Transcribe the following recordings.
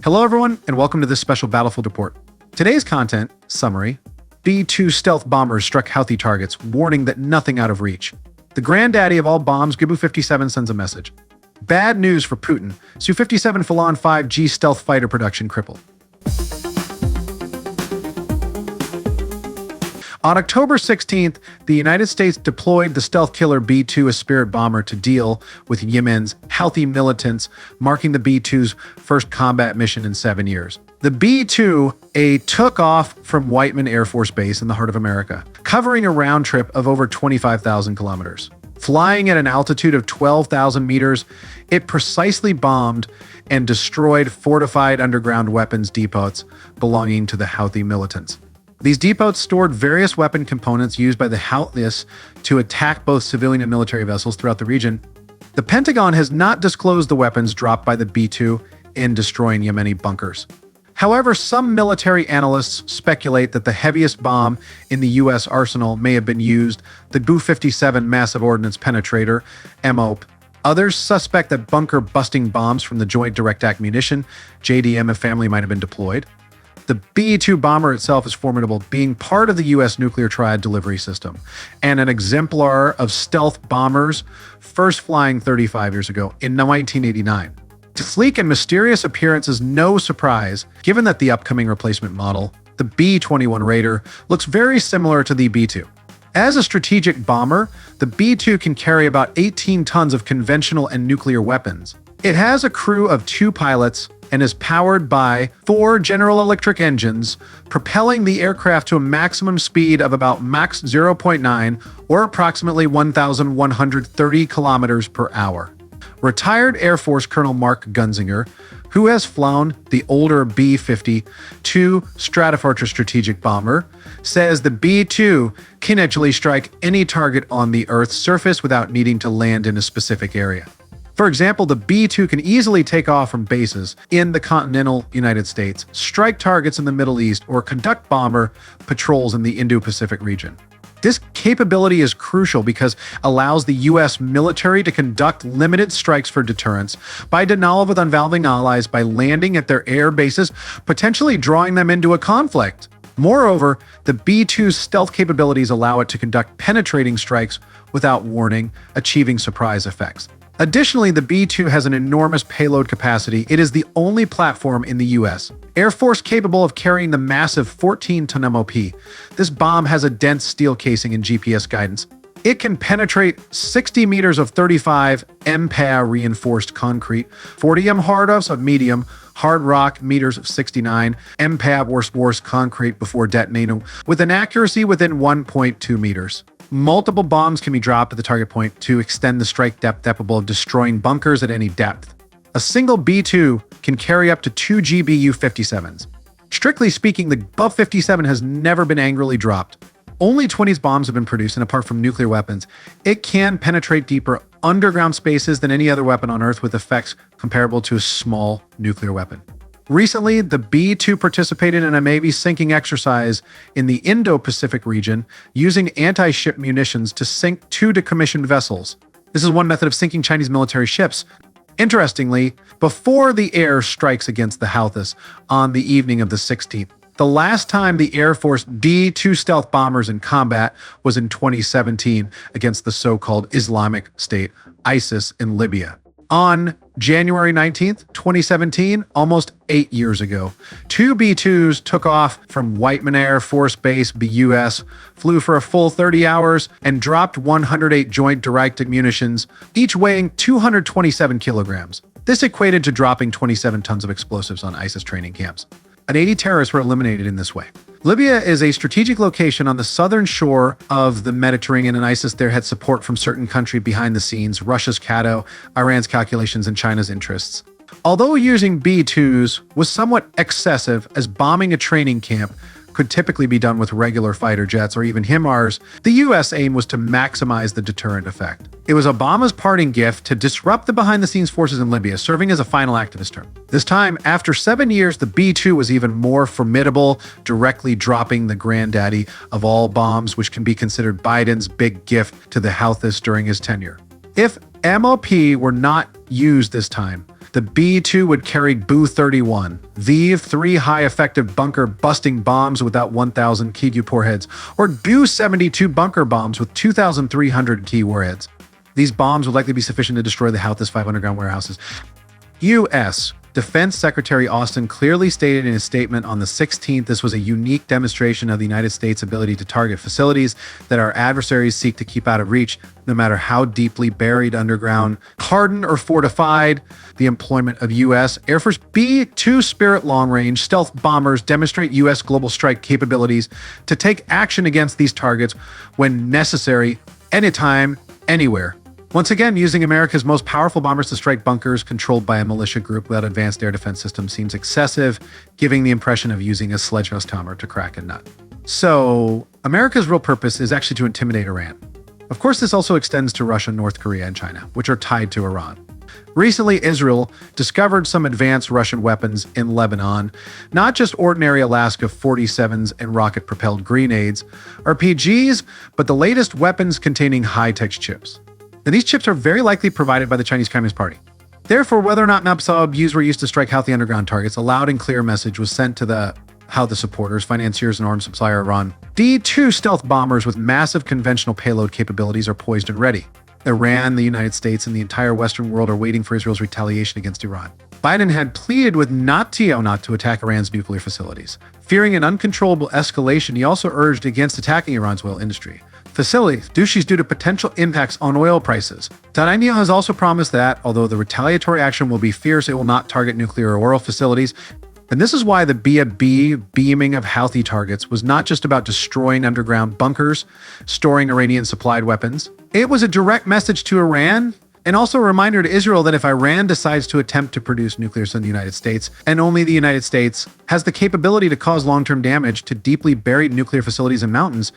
Hello everyone, and welcome to this special Battlefield Report. Today's content, summary, B-2 stealth bombers struck Houthi targets, warning that nothing out of reach. The granddaddy of all bombs, Su-57 sends a message. Bad news for Putin, Su-57 Falcon 5G stealth fighter production crippled. On October 16th, the United States deployed the stealth killer B-2, a Spirit bomber, to deal with Yemen's Houthi militants, marking the B-2's first combat mission in 7 years. The B-2A took off from Whiteman Air Force Base in the heart of America, covering a round trip of over 25,000 kilometers. Flying at an altitude of 12,000 meters, it precisely bombed and destroyed fortified underground weapons depots belonging to the Houthi militants. These depots stored various weapon components used by the Houthis to attack both civilian and military vessels throughout the region. The Pentagon has not disclosed the weapons dropped by the B-2 in destroying Yemeni bunkers. However, some military analysts speculate that the heaviest bomb in the U.S. arsenal may have been used, the B-57 Massive Ordnance Penetrator, MOP. Others suspect that bunker-busting bombs from the Joint Direct Act Munition, JDM family might have been deployed. The B-2 bomber itself is formidable, being part of the U.S. nuclear triad delivery system, and an exemplar of stealth bombers first flying 35 years ago in 1989. Its sleek and mysterious appearance is no surprise, given that the upcoming replacement model, the B-21 Raider, looks very similar to the B-2. As a strategic bomber, the B-2 can carry about 18 tons of conventional and nuclear weapons. It has a crew of 2 pilots and is powered by 4 General Electric engines, propelling the aircraft to a maximum speed of about Mach 0.9 or approximately 1,130 kilometers per hour. Retired Air Force Colonel Mark Gunzinger, who has flown the older B-52 Stratofortress strategic bomber, says the B-2 can actually strike any target on the Earth's surface without needing to land in a specific area. For example, the B-2 can easily take off from bases in the continental United States, strike targets in the Middle East, or conduct bomber patrols in the Indo-Pacific region. This capability is crucial because it allows the U.S. military to conduct limited strikes for deterrence by denouement with unvalving allies by landing at their air bases, potentially drawing them into a conflict. Moreover, the B-2's stealth capabilities allow it to conduct penetrating strikes without warning, achieving surprise effects. Additionally, the B-2 has an enormous payload capacity. It is the only platform in the U.S. Air Force capable of carrying the massive 14-ton MOP. This bomb has a dense steel casing and GPS guidance. It can penetrate 60 meters of 35 MPa reinforced concrete, 40 M hard-offs of medium, hard rock meters of 69 MPa reinforced concrete before detonating, with an accuracy within 1.2 meters. Multiple bombs can be dropped at the target point to extend the strike depth capable of destroying bunkers at any depth. A single B-2 can carry up to 2 GBU-57s. Strictly speaking, the B-57 has never been angrily dropped. Only 20 bombs have been produced, and apart from nuclear weapons, it can penetrate deeper underground spaces than any other weapon on Earth with effects comparable to a small nuclear weapon. Recently, the B-2 participated in a Navy sinking exercise in the Indo-Pacific region using anti-ship munitions to sink 2 decommissioned vessels. This is one method of sinking Chinese military ships. Interestingly, before the air strikes against the Houthis on the evening of the 16th, the last time the Air Force B-2 stealth bombers in combat was in 2017 against the so-called Islamic State, ISIS, in Libya. On January 19th, 2017, almost 8 years ago, 2 B-2s took off from Whiteman Air Force Base, US, flew for a full 30 hours, and dropped 108 Joint Direct Act munitions, each weighing 227 kilograms. This equated to dropping 27 tons of explosives on ISIS training camps. And 80 terrorists were eliminated in this way. Libya is a strategic location on the southern shore of the Mediterranean, and ISIS there had support from certain countries behind the scenes, Russia's Cato, Iran's calculations, and China's interests. Although using B-2s was somewhat excessive, as bombing a training camp could typically be done with regular fighter jets or even HIMARS, the U.S. aim was to maximize the deterrent effect. It was Obama's parting gift to disrupt the behind-the-scenes forces in Libya, serving as a final activist term. This time, after 7 years, the B-2 was even more formidable, directly dropping the granddaddy of all bombs, which can be considered Biden's big gift to the Houthis during his tenure. If MOP were not used this time, The B-2 would carry Bu-31, V-3 high-effective bunker-busting bombs with about 1,000 key warheads, or Bu-72 bunker bombs with 2,300 key warheads. These bombs would likely be sufficient to destroy the Houthis' 5 underground warehouses. U.S. Defense Secretary Austin clearly stated in his statement on the 16th this was a unique demonstration of the United States' ability to target facilities that our adversaries seek to keep out of reach, no matter how deeply buried underground, hardened, or fortified. The employment of U.S. Air Force B-2 Spirit long-range stealth bombers demonstrate U.S. global strike capabilities to take action against these targets when necessary, anytime, anywhere. Once again, using America's most powerful bombers to strike bunkers controlled by a militia group without advanced air defense systems seems excessive, giving the impression of using a sledgehammer hammer to crack a nut. So, America's real purpose is actually to intimidate Iran. Of course, this also extends to Russia, North Korea, and China, which are tied to Iran. Recently, Israel discovered some advanced Russian weapons in Lebanon, not just ordinary Alaska 47s and rocket-propelled grenades, RPGs, but the latest weapons containing high-tech chips. And these chips are very likely provided by the Chinese Communist Party. Therefore, whether or not Mapsabs were used to strike Houthi underground targets, a loud and clear message was sent to the Houthi supporters, financiers, and arms supplier Iran. B-2 stealth bombers with massive conventional payload capabilities are poised and ready. Iran, the United States, and the entire Western world are waiting for Israel's retaliation against Iran. Biden had pleaded with Netanyahu not to attack Iran's nuclear facilities. Fearing an uncontrollable escalation, he also urged against attacking Iran's oil industry facilities due to potential impacts on oil prices. Netanyahu has also promised that, although the retaliatory action will be fierce, it will not target nuclear or oil facilities. And this is why the B beaming of Houthi targets was not just about destroying underground bunkers, storing Iranian-supplied weapons. It was a direct message to Iran, and also a reminder to Israel that if Iran decides to attempt to produce nuclear in the United States, and only the United States has the capability to cause long-term damage to deeply buried nuclear facilities and mountains.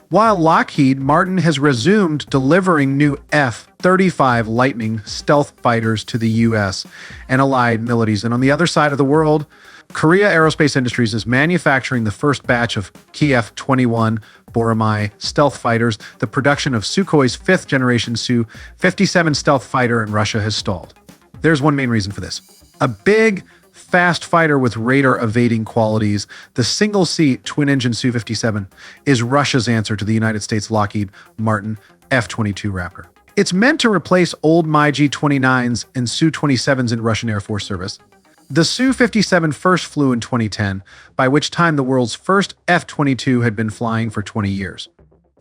While Lockheed Martin has resumed delivering new F-35 Lightning stealth fighters to the U.S. and allied militaries, and on the other side of the world, Korea Aerospace Industries is manufacturing the first batch of Kiev-21 Boromai stealth fighters. The production of Sukhoi's fifth-generation Su-57 stealth fighter in Russia has stalled. There's one main reason for this. A big, fast fighter with radar-evading qualities, the single-seat twin-engine Su-57 is Russia's answer to the United States Lockheed Martin F-22 Raptor. It's meant to replace old MiG-29s and Su-27s in Russian Air Force service. The Su-57 first flew in 2010, by which time the world's first F-22 had been flying for 20 years.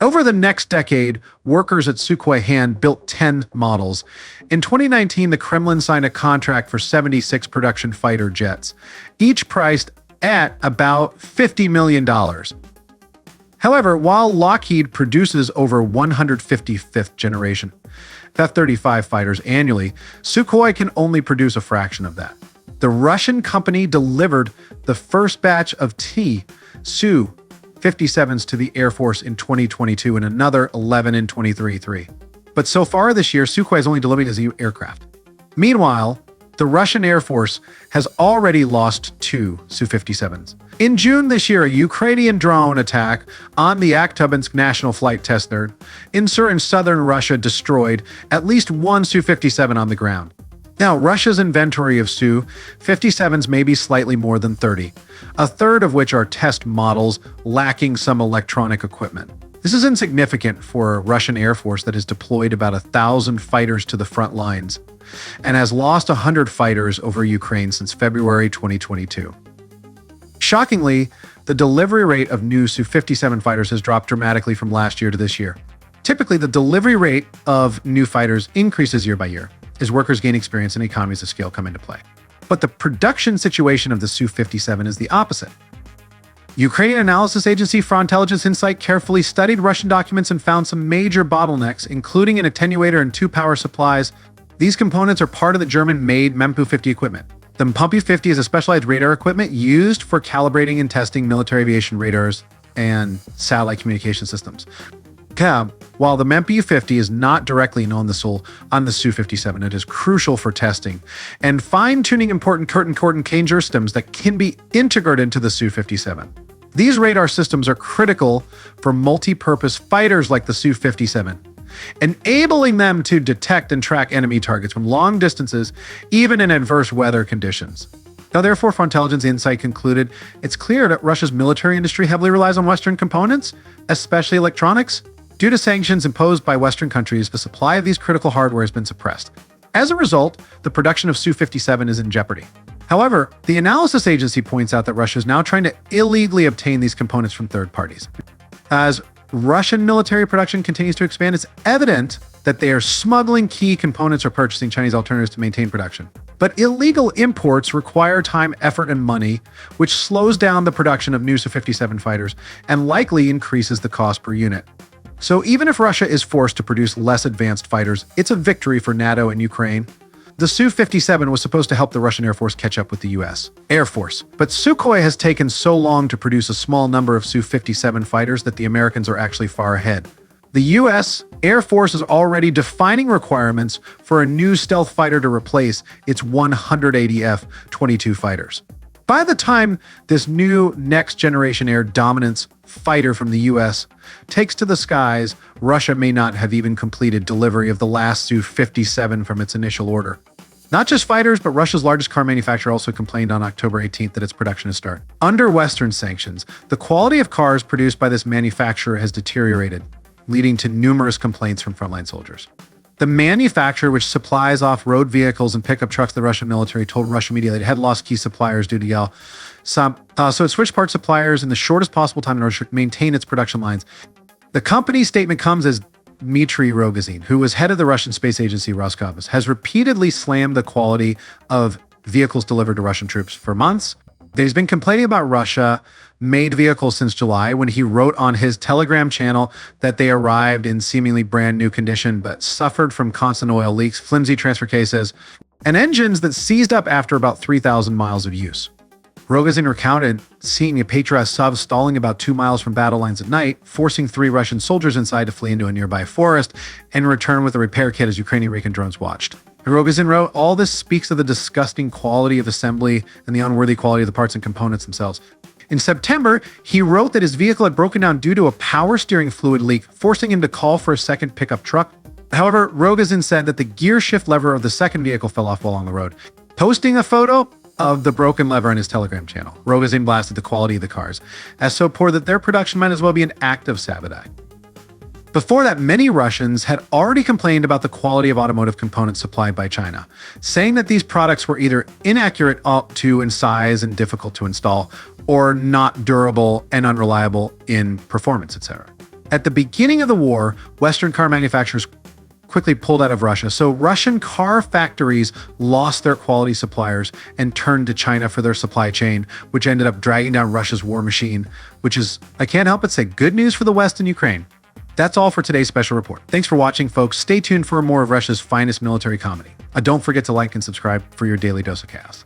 Over the next decade, workers at Sukhoi Han built 10 models. In 2019, the Kremlin signed a contract for 76 production fighter jets, each priced at about $50 million. However, while Lockheed produces over 150 fifth-generation F-35 fighters annually, Sukhoi can only produce a fraction of that. The Russian company delivered the first batch of Su-57s to the Air Force in 2022 and another 11 in 2023. But so far this year, Sukhoi is only delivering as aircraft. Meanwhile, the Russian Air Force has already lost 2 Su-57s. In June this year, a Ukrainian drone attack on the Aktubinsk National Flight Test Center in southern Russia destroyed at least 1 Su-57 on the ground. Now, Russia's inventory of Su-57s may be slightly more than 30, a third of which are test models lacking some electronic equipment. This is insignificant for a Russian Air Force that has deployed about 1,000 fighters to the front lines and has lost 100 fighters over Ukraine since February 2022. Shockingly, the delivery rate of new Su-57 fighters has dropped dramatically from last year to this year. Typically, the delivery rate of new fighters increases year by year as workers gain experience and economies of scale come into play. But the production situation of the Su-57 is the opposite. Ukrainian analysis agency For Intelligence Insight carefully studied Russian documents and found some major bottlenecks, including an attenuator and 2 power supplies. These components are part of the German-made Mempü-50 equipment. The Mempü-50 is a specialized radar equipment used for calibrating and testing military aviation radars and satellite communication systems. While the Mempü-50 is not directly on the Su-57, it is crucial for testing and fine-tuning important curtain changer systems that can be integrated into the Su-57. These radar systems are critical for multi-purpose fighters like the Su-57. enabling them to detect and track enemy targets from long distances, even in adverse weather conditions. Now, therefore, for intelligence insight concluded, it's clear that Russia's military industry heavily relies on Western components, especially electronics. Due to sanctions imposed by Western countries, the supply of these critical hardware has been suppressed. As a result, the production of Su-57 is in jeopardy. However, the analysis agency points out that Russia is now trying to illegally obtain these components from third parties. As Russian military production continues to expand, it's evident that they are smuggling key components or purchasing Chinese alternatives to maintain production. But illegal imports require time, effort, and money, which slows down the production of new Su-57 fighters and likely increases the cost per unit. So even if Russia is forced to produce less advanced fighters, it's a victory for NATO and Ukraine. The Su-57 was supposed to help the Russian Air Force catch up with the US Air Force, but Sukhoi has taken so long to produce a small number of Su-57 fighters that the Americans are actually far ahead. The US Air Force is already defining requirements for a new stealth fighter to replace its 180 F-22 fighters. By the time this new next-generation air dominance fighter from the US takes to the skies, Russia may not have even completed delivery of the last Su-57 from its initial order. Not just fighters, but Russia's largest car manufacturer also complained on October 18th that its production has started. Under Western sanctions, the quality of cars produced by this manufacturer has deteriorated, leading to numerous complaints from frontline soldiers. The manufacturer, which supplies off-road vehicles and pickup trucks to the Russian military, told Russian media that it had lost key suppliers due to Yell. So it switched part suppliers in the shortest possible time in order to maintain its production lines. The company's statement comes as Dmitry Rogozin, who was head of the Russian space agency Roscosmos, has repeatedly slammed the quality of vehicles delivered to Russian troops for months. He's been complaining about Russia-made vehicles since July, when he wrote on his Telegram channel that they arrived in seemingly brand new condition, but suffered from constant oil leaks, flimsy transfer cases, and engines that seized up after about 3,000 miles of use. Rogozin recounted seeing a Patriot sub stalling about 2 miles from battle lines at night, forcing 3 Russian soldiers inside to flee into a nearby forest and return with a repair kit as Ukrainian recon drones watched. Rogozin wrote, "All this speaks of the disgusting quality of assembly and the unworthy quality of the parts and components themselves." In September, he wrote that his vehicle had broken down due to a power steering fluid leak, forcing him to call for a second pickup truck. However, Rogozin said that the gear shift lever of the second vehicle fell off while on the road. Posting a photo of the broken lever on his Telegram channel, Rogozin blasted the quality of the cars as so poor that their production might as well be an act of sabotage. Before that, many Russians had already complained about the quality of automotive components supplied by China, saying that these products were either inaccurate up to in size and difficult to install, or not durable and unreliable in performance, etc. At the beginning of the war, Western car manufacturers quickly pulled out of Russia, so Russian car factories lost their quality suppliers and turned to China for their supply chain, which ended up dragging down Russia's war machine, which is, I can't help but say, good news for the West and Ukraine. That's all for today's special report. Thanks for watching, folks. Stay tuned for more of Russia's finest military comedy. Don't forget to like and subscribe for your daily dose of chaos.